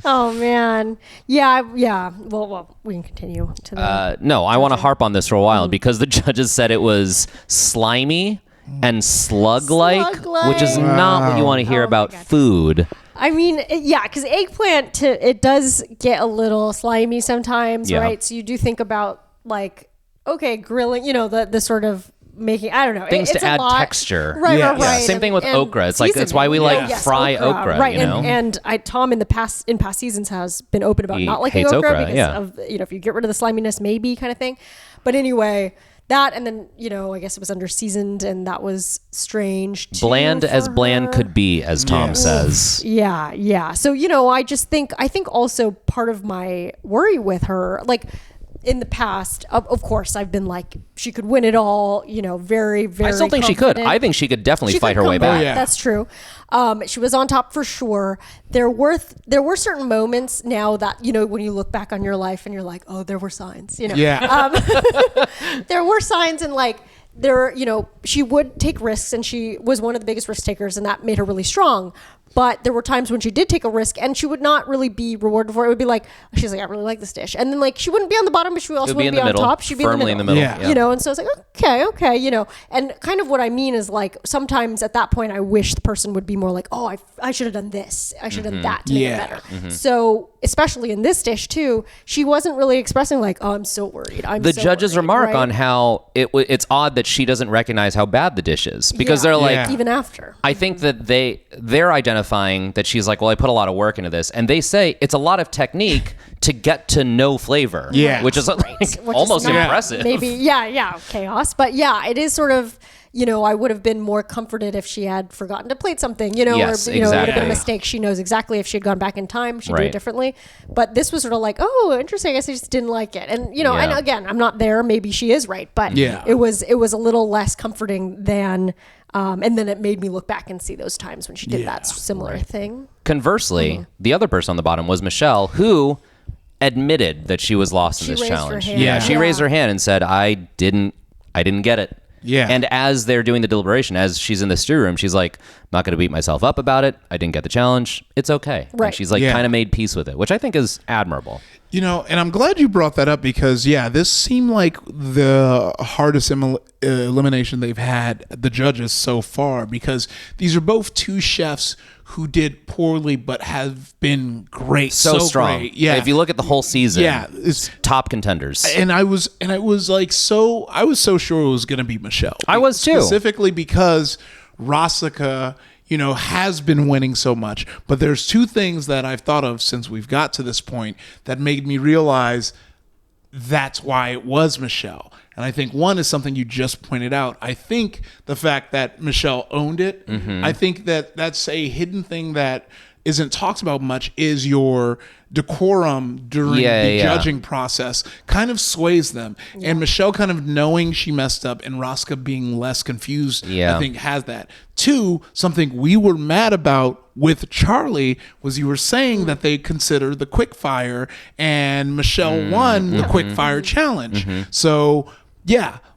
Oh man, yeah. Well, we can continue to the. No, I want to harp on this for a while because the judges said it was slimy and slug-like, which is not what you want to hear about food. I mean, because eggplant, it does get a little slimy sometimes, right? So you do think about like, okay, grilling, the sort of making, I don't know. Things it's to add lot. texture. Right. Same thing with okra. It's like, that's why we fry okra, right. you know? And Tom in past seasons has been open about not liking okra because of, if you get rid of the sliminess, maybe kind of thing. But anyway, that, and then, I guess it was under seasoned and that was strange too. Bland as bland could be, as Tom says. Yeah. So, I think also part of my worry with her, like, in the past, of course, I've been like, she could win it all, very, very I still think confident. she could. I think she could definitely fight her way back. That's true. She was on top for sure. There were certain moments now that, when you look back on your life and you're like, oh, there were signs, Yeah. There were signs, and like, she would take risks, and she was one of the biggest risk takers, and that made her really strong. But there were times when she did take a risk and she would not really be rewarded for it. It would be like, she's like, I really like this dish. And then like, she wouldn't be on the bottom, but she also wouldn't be on top. She'd be firmly in the middle. Yeah. And so it's like, okay. And kind of what I mean is like, sometimes at that point, I wish the person would be more like, oh, I should have done this. I should have done that to make it better. So especially in this dish too, she wasn't really expressing like, oh, I'm so worried. The judges remark on how it's odd that she doesn't recognize how bad the dish is, because they're like, even after. I think that they're identifying that she's like, well, I put a lot of work into this, and they say it's a lot of technique to get to no flavor, which is almost impressive. Maybe, chaos, but it is sort of, I would have been more comforted if she had forgotten to plate something, yes, or it would have been a mistake. She knows exactly if she had gone back in time, she'd do it differently. But this was sort of like, oh, interesting. I guess I just didn't like it, and and again, I'm not there. Maybe she is right, but it was a little less comforting than. And then it made me look back and see those times when she did that similar thing. Conversely, the other person on the bottom was Michelle, who admitted that she was lost in this challenge. She raised her hand and said, I didn't get it. Yeah. And as they're doing the deliberation, as she's in the stew room, she's like, I'm not going to beat myself up about it. I didn't get the challenge. It's okay. Right. And she's like kind of made peace with it, which I think is admirable. And I'm glad you brought that up because, this seemed like the hardest elimination they've had, the judges so far, because these are both two chefs who did poorly but have been great. So strong. Great. Yeah. If you look at the whole season, it's top contenders. And I was so sure it was going to be Michelle. I was too. Specifically because Rosica, has been winning so much. But there's two things that I've thought of since we've got to this point that made me realize that's why it was Michelle. And I think one is something you just pointed out. I think the fact that Michelle owned it, I think that that's a hidden thing that isn't talked about much, is your decorum during the judging process kind of sways them. And Michelle kind of knowing she messed up and Rosca being less confused, I think has that. Two, something we were mad about with Charlie was you were saying that they consider the quick fire, and Michelle won the quick fire challenge. So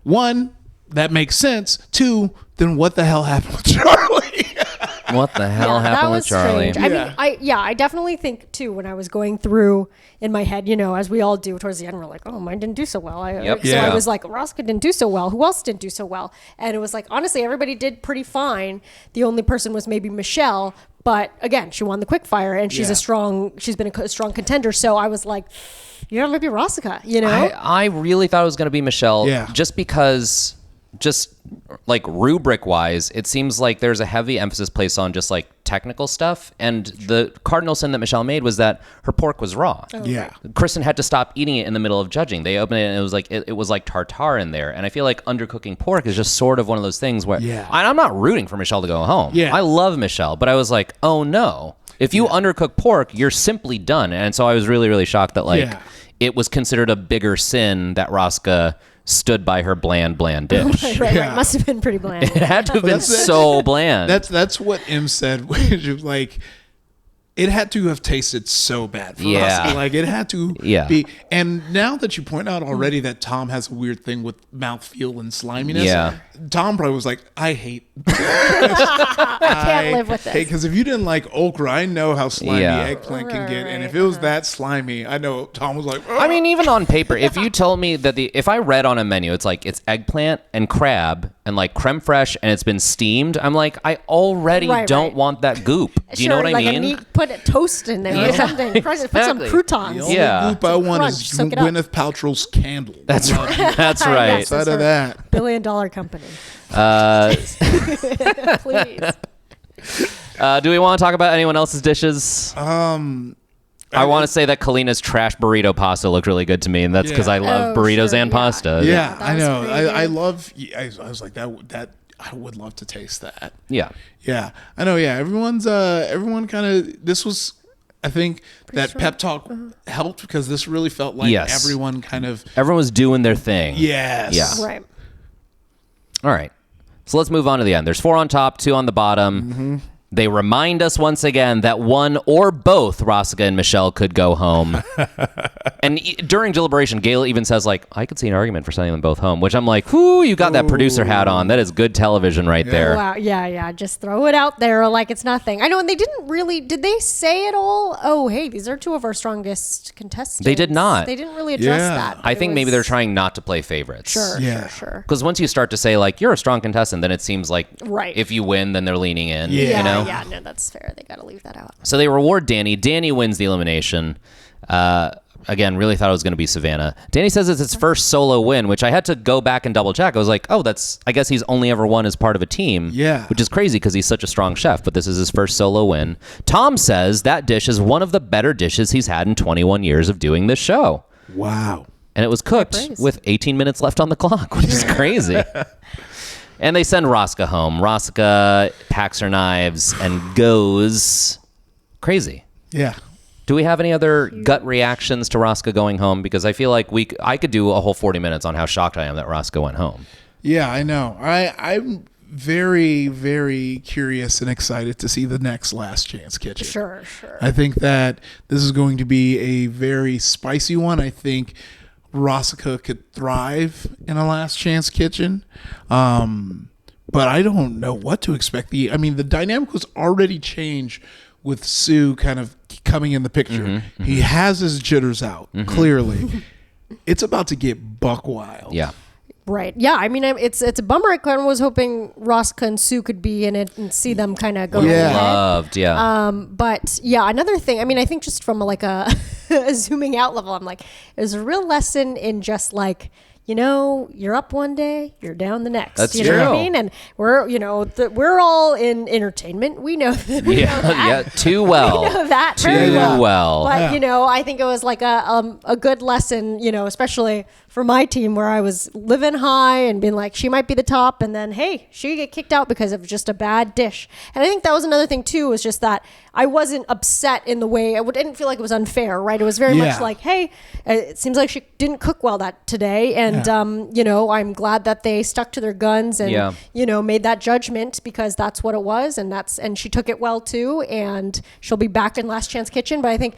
one, that makes sense. Two, then what the hell happened with Charlie? What the hell happened with Charlie? Strange. I mean, I definitely think too, when I was going through in my head, as we all do towards the end, we're like, oh, mine didn't do so well. So I was like, Rosca didn't do so well. Who else didn't do so well? And it was like, honestly, everybody did pretty fine. The only person was maybe Michelle. But again, she won the quickfire, and she's been a strong contender. So I was like, maybe Rosca, I really thought it was going to be Michelle, just because, like rubric wise, it seems like there's a heavy emphasis placed on just like technical stuff. And the cardinal sin that Michelle made was that her pork was raw. Oh, yeah. Kristen had to stop eating it in the middle of judging. They opened it and it was like tartare in there. And I feel like undercooking pork is just sort of one of those things where I'm not rooting for Michelle to go home. Yeah. I love Michelle, but I was like, oh no. If you undercook pork, you're simply done. And so I was really, really shocked that it was considered a bigger sin that Rosca stood by her bland dish. Right. Must have been pretty bland. It had to have been so bland. That's what Im said. Like, it had to have tasted so bad for us. Like, it had to be. And now that you point out already that Tom has a weird thing with mouthfeel and sliminess, Tom probably was like, I hate I can't live with this. Hey, because if you didn't like okra, I know how slimy eggplant can get. And if it was that slimy, I know Tom was like, I mean, even on paper, if you told me that if I read on a menu, it's like, it's eggplant and crab and like creme fraiche and it's been steamed, I'm like, I already don't want that goop. Do you know what I mean? Put a toast in there or something. Put some croutons. The only goop I want is Gwyneth Paltrow's candle. That's right. That's right. Outside of that. $1 billion company. Please. Do we want to talk about anyone else's dishes? I want to say that Kalina's trash burrito pasta looked really good to me, and that's because I love burritos and pasta. Yeah, I know. I love. I was like that. I would love to taste that. Yeah. I know. Yeah, everyone kind of. This was, I think, that pep talk helped because this really felt like everyone was doing their thing. Yes. Yeah. Right. All right. So let's move on to the end. There's 4 on top, 2 on the bottom. Mm-hmm. They remind us once again that one or both Rosca and Michelle could go home. And during deliberation, Gail even says, like, I could see an argument for sending them both home, which I'm like, whoo, you got that producer hat on. That is good television right there. Wow. Yeah. Just throw it out there like it's nothing. I know. And they didn't really, did they say at all? Oh, hey, these are 2 of our strongest contestants. They did not. They didn't really address that. I think maybe they're trying not to play favorites. Sure. Because once you start to say, like, you're a strong contestant, then it seems like if you win, then they're leaning in. You know? Yeah, no, that's fair. They got to leave that out. So they reward Danny. Danny wins the elimination. Again, really thought it was going to be Savannah. Danny says it's his first solo win, which I had to go back and double check. I was like, oh, I guess he's only ever won as part of a team. Yeah. Which is crazy because he's such a strong chef, but this is his first solo win. Tom says that dish is one of the better dishes he's had in 21 years of doing this show. Wow. And it was cooked with 18 minutes left on the clock, which is crazy. And they send Rosca home. Rosca packs her knives and goes crazy. Yeah. Do we have any other gut reactions to Rosca going home? Because I feel like I could do a whole 40 minutes on how shocked I am that Rosca went home. Yeah, I know. I'm very, very curious and excited to see the next Last Chance Kitchen. Sure. I think that this is going to be a very spicy one. I think Rosca could thrive in a Last Chance Kitchen. But I don't know what to expect. The dynamic was already changed with Sue kind of coming in the picture. He has his jitters out, clearly. It's about to get buck wild. Yeah. Right. Yeah. I mean, it's a bummer. I kind of was hoping Rosca and Sue could be in it and see them kind of go ahead. Loved, yeah. But yeah, another thing. I mean, I think just from a zooming out level, I'm like, there's a real lesson in just like, you're up one day, you're down the next. That's you true. know what I mean? And we're all in entertainment. We know that. Yeah, too well. We know that too very well. But I think it was like a good lesson. Especially for my team where I was living high and being like, she might be the top, and then hey, she get kicked out because of just a bad dish. And I think that was another thing too, was just that I wasn't upset in the way. I didn't feel like it was unfair, right? It was very much like, hey, it seems like she didn't cook well today, and I'm glad that they stuck to their guns and made that judgment because that's what it was, and she took it well too, and she'll be back in Last Chance Kitchen. But I think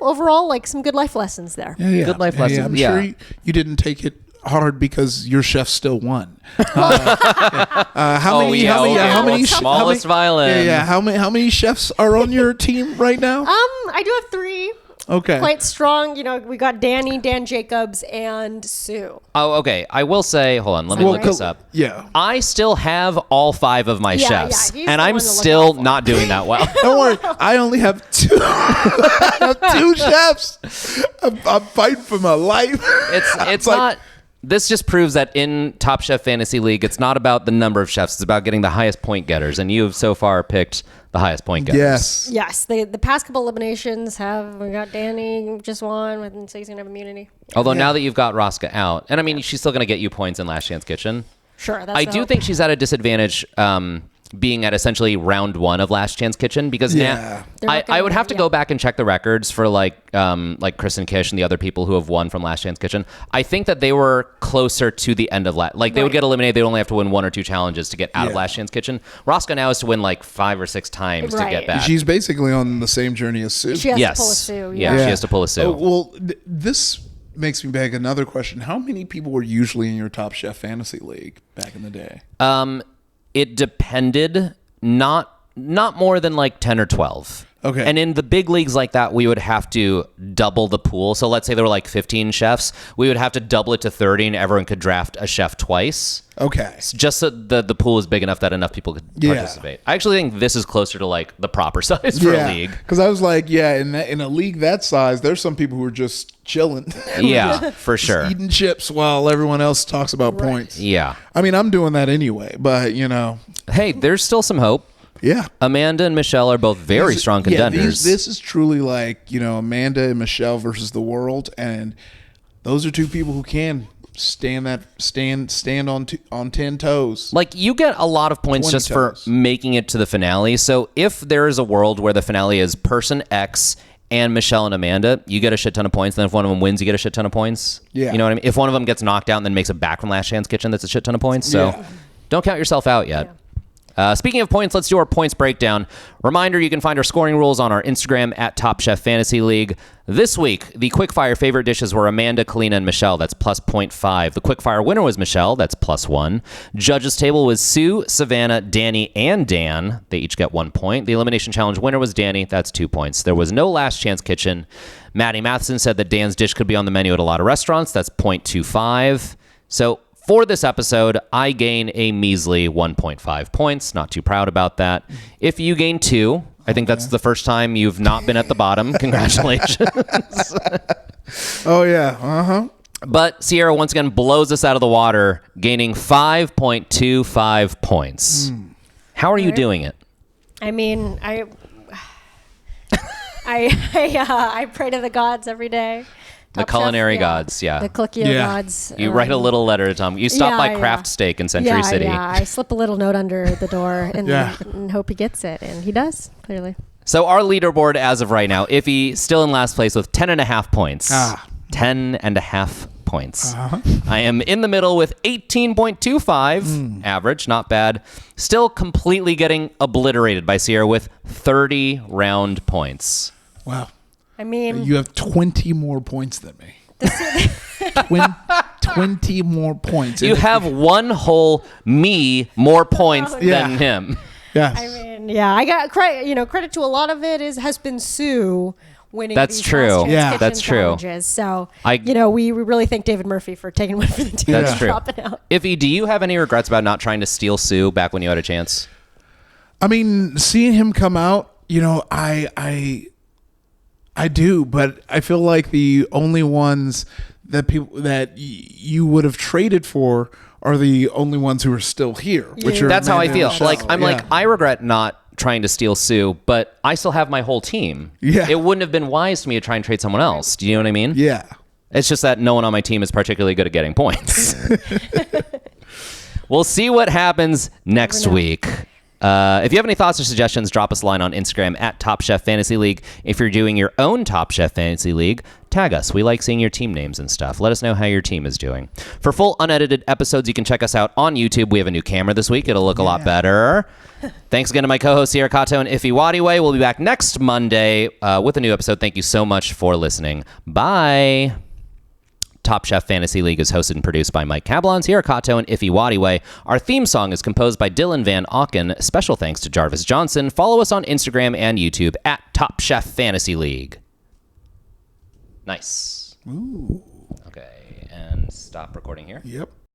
overall, like some good life lessons there. Yeah. Good life lessons. I'm sure you didn't take it hard because your chef still won. How many smallest violin? How many chefs are on your team right now? I do have 3. Okay. Quite strong. We got Danny, Dan Jacobs, and Sue. Oh, okay. I will say, hold on, let me look this up. Yeah. I still have all 5 of my chefs, and I'm still not doing that well. Don't worry. I only have 2. I have 2 chefs. I'm fighting for my life. It's not... This just proves that in Top Chef Fantasy League, it's not about the number of chefs. It's about getting the highest point getters. And you have so far picked the highest point getters. Yes. The past couple eliminations we got Danny just won, so he's going to have immunity. Although now that you've got Rosca out, and I mean, she's still going to get you points in Last Chance Kitchen. Sure. I do think she's at a disadvantage being at essentially round 1 of Last Chance Kitchen because now I would have to go back and check the records for like Chris and Kish and the other people who have won from Last Chance Kitchen. I think that they were closer to the end of they would get eliminated. They would only have to win 1 or 2 challenges to get out of Last Chance Kitchen. Rosca now is to win like 5 or 6 times to get back. She's basically on the same journey as Sue. She has to pull a Sue. Yeah, she has to pull a Sue. Oh, well, this makes me beg another question. How many people were usually in your Top Chef Fantasy League back in the day? It depended. Not more than like 10 or 12. Okay. And in the big leagues like that, we would have to double the pool. So let's say there were like 15 chefs. We would have to double it to 30 and everyone could draft a chef twice. Okay. Just so the pool is big enough that enough people could participate. I actually think this is closer to like the proper size for a league. Because I was like, in a league that size, there's some people who are just chilling. Yeah, for sure. Eating chips while everyone else talks about points. Yeah. I mean, I'm doing that anyway, but Hey, there's still some hope. Yeah. Amanda and Michelle are both very strong contenders. This is truly like, Amanda and Michelle versus the world. And those are 2 people who can stand on 10 toes. Like, you get a lot of points just for making it to the finale. So if there is a world where the finale is person X and Michelle and Amanda, you get a shit ton of points. Then if one of them wins, you get a shit ton of points. Yeah. You know what I mean? If one of them gets knocked out and then makes it back from Last Chance Kitchen, that's a shit ton of points. So don't count yourself out yet. Yeah. Speaking of points, let's do our points breakdown. Reminder, you can find our scoring rules on our Instagram at Top Chef Fantasy League. This week, the quickfire favorite dishes were Amanda, Kalina, and Michelle. That's plus 0.5. The quickfire winner was Michelle. That's plus 1. Judges table was Sue, Savannah, Danny, and Dan. They each get 1 point. The elimination challenge winner was Danny. That's 2 points. There was no Last Chance Kitchen. Maddie Matheson said that Dan's dish could be on the menu at a lot of restaurants. That's 0.25. So for this episode, I gain a measly 1.5 points. Not too proud about that. If you gain 2, I think that's the first time you've not been at the bottom. Congratulations. Oh, yeah. Uh-huh. But Sierra once again blows us out of the water, gaining 5.25 points. How are you doing it? I mean, I pray to the gods every day. The culinary gods, The Clickio gods. You write a little letter to Tom. You stop by Craft Steak in Century City. Yeah, I slip a little note under the door and hope he gets it. And he does, clearly. So our leaderboard as of right now, Iffy still in last place with 10.5 points. 10.5 points. I am in the middle with 18.25 average, not bad. Still completely getting obliterated by Sierra with 30 round points. Wow. I mean, you have 20 more points than me. 20 more points. You have one whole me more points than him. Yes. I mean, I got credit to a lot of it has been Sue winning. That's these true. Last That's true. So we really thank David Murphy for taking one for the team. That's true. Dropping out. Iffy, do you have any regrets about not trying to steal Sue back when you had a chance? I mean, seeing him come out, I do, but I feel like the only ones that you would have traded for are the only ones who are still here. Which are That's how I feel. Michelle. I regret not trying to steal Sue, but I still have my whole team. Yeah. It wouldn't have been wise to me to try and trade someone else. Do you know what I mean? Yeah. It's just that no one on my team is particularly good at getting points. We'll see what happens next week. If you have any thoughts or suggestions, drop us a line on Instagram at Top Chef Fantasy League. If you're doing your own Top Chef Fantasy League, tag us. We like seeing your team names and stuff. Let us know how your team is doing. For full unedited episodes, you can check us out on YouTube. We have a new camera this week. It'll look a lot better. Thanks again to my co-hosts Sierra Kato and Iffy Wadiway. We'll be back next Monday with a new episode. Thank you so much for listening. Bye. Top Chef Fantasy League is hosted and produced by Mike Cablon, Sierra Kato, and Iffy Wadiway. Our theme song is composed by Dylan Van Auken. Special thanks to Jarvis Johnson. Follow us on Instagram and YouTube at Top Chef Fantasy League. Nice. Ooh. Okay, and stop recording here. Yep.